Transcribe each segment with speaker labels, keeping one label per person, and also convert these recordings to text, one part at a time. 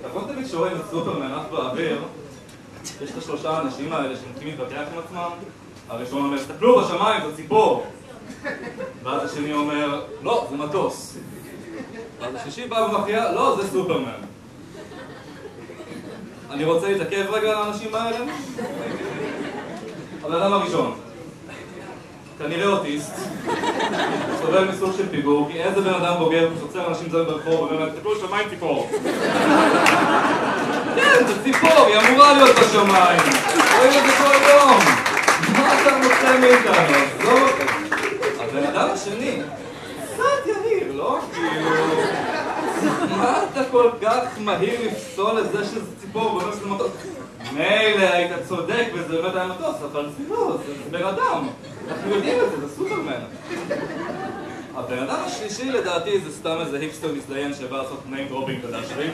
Speaker 1: נכון תמיד שרואים את סופרמן עף באוויר, יש את השלושה האנשים האלה שמתחילים להתווכח עם עצמם, הראשון אומר, תסתכלו בשמיים, זו ציפור! ואז השני אומר, לא, זה מטוס. ואז השלישי בא ומכריע, לא, זה סופרמן. אני רוצה להתעכב רגע על האנשים האלה. הבן אדם הראשון, כנראה אוטיסט, סובל מסוג של פיגור, כי איזה בן אדם בוגר שעוצר אנשים זרים ברחוב ואומר להם, תסתכלו שמיים ציפור. כן, זה ציפור, היא אמורה להיות בשמיים. רואים את זה כל יום. מה אתה מוצא מאיתנו? לא... הבן אדם השני, קצת יהיר, לא? כאילו... מה אתה כל כך מהיר לפסול את זה שזה ציפור ואומר שזה מטוס? מילא, היית צודק וזה באמת היה מטוס, אבל לא, זה בן אדם. אנחנו יודעים את זה, זה סופרמן. הבן אדם השלישי לדעתי זה סתם איזה היפסטר מזדיין שבא לעשות name dropping ולהשוויץ.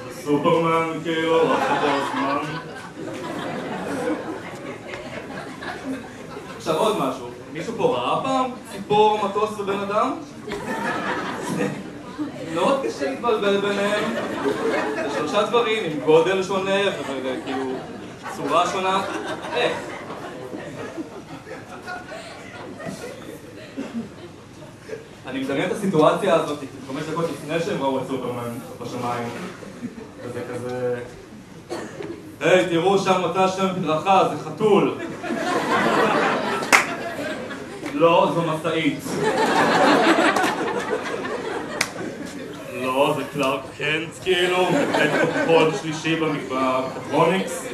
Speaker 1: זה סופרמן כאילו, רק יותר זמן. עכשיו עוד משהו, מישהו פה ראה פעם ציפור, מטוס ובן אדם? מאוד קשה להתבלבל ביניהם. זה שלושה דברים עם גודל שונה וכאילו צורה שונה. איך? אני מדמיין את הסיטואציה הזאת 5 דקות לפני שהם ראו את סופרמן בשמיים. וזה כזה... היי, תראו שם אותה שם מדרכה, זה חתול. לא, זו מסעית. לא, זה קלארק קנט כאילו, אין פה קוד שלישי בקטרוניקס.